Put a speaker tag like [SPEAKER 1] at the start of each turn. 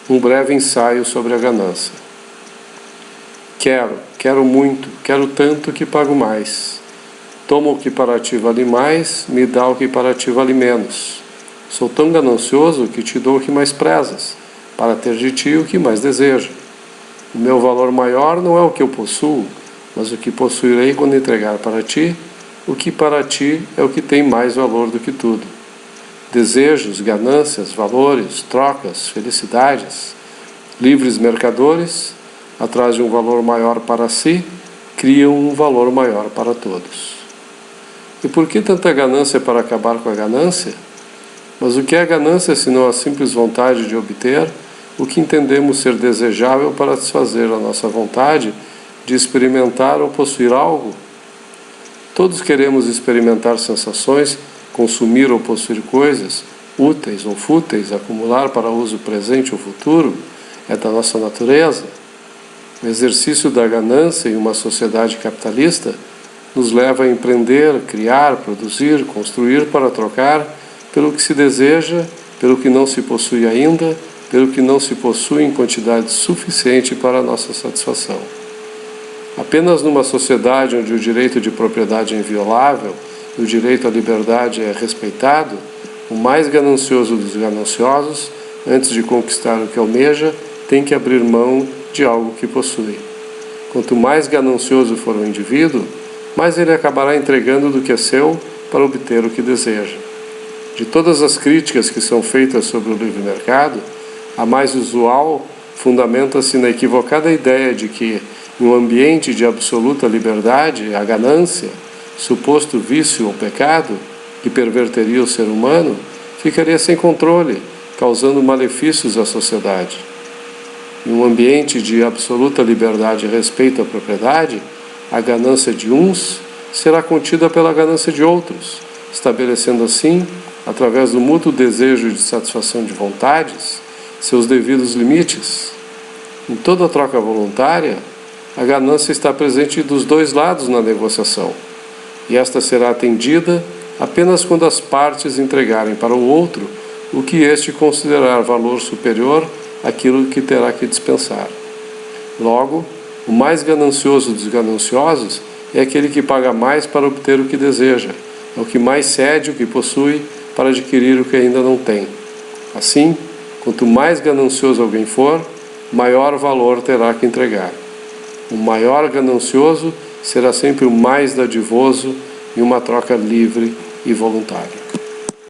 [SPEAKER 1] Um breve ensaio sobre a ganância. Quero muito, quero tanto que pago mais. Toma o que para ti vale mais, me dá o que para ti vale menos. Sou tão ganancioso que te dou o que mais prezas, para ter de ti o que mais desejo. O meu valor maior não é o que eu possuo, mas o que possuirei quando entregar para ti, o que para ti é o que tem mais valor do que tudo. Desejos, ganâncias, valores, trocas, felicidades, livres mercadores, atrás de um valor maior para si, criam um valor maior para todos. E por que tanta ganância para acabar com a ganância? Mas o que é ganância senão a simples vontade de obter o que entendemos ser desejável para satisfazer a nossa vontade de experimentar ou possuir algo? Todos queremos experimentar sensações, consumir ou possuir coisas, úteis ou fúteis, acumular para uso presente ou futuro, é da nossa natureza. O exercício da ganância em uma sociedade capitalista nos leva a empreender, criar, produzir, construir para trocar pelo que se deseja, pelo que não se possui ainda, pelo que não se possui em quantidade suficiente para a nossa satisfação. Apenas numa sociedade onde o direito de propriedade é inviolável e o direito à liberdade é respeitado, o mais ganancioso dos gananciosos, antes de conquistar o que almeja, tem que abrir mão de algo que possui. Quanto mais ganancioso for o indivíduo, mais ele acabará entregando do que é seu para obter o que deseja. De todas as críticas que são feitas sobre o livre mercado, a mais usual fundamenta-se na equivocada ideia de que, em um ambiente de absoluta liberdade, a ganância, suposto vício ou pecado, que perverteria o ser humano, ficaria sem controle, causando malefícios à sociedade. Em um ambiente de absoluta liberdade e respeito à propriedade, a ganância de uns será contida pela ganância de outros, estabelecendo assim, através do mútuo desejo de satisfação de vontades, seus devidos limites. Em toda troca voluntária, a ganância está presente dos dois lados na negociação, e esta será atendida apenas quando as partes entregarem para o outro o que este considerar valor superior àquilo que terá que dispensar. Logo, o mais ganancioso dos gananciosos é aquele que paga mais para obter o que deseja, é o que mais cede o que possui para adquirir o que ainda não tem. Assim, quanto mais ganancioso alguém for, maior valor terá que entregar. O maior ganancioso será sempre o mais dadivoso em uma troca livre e voluntária.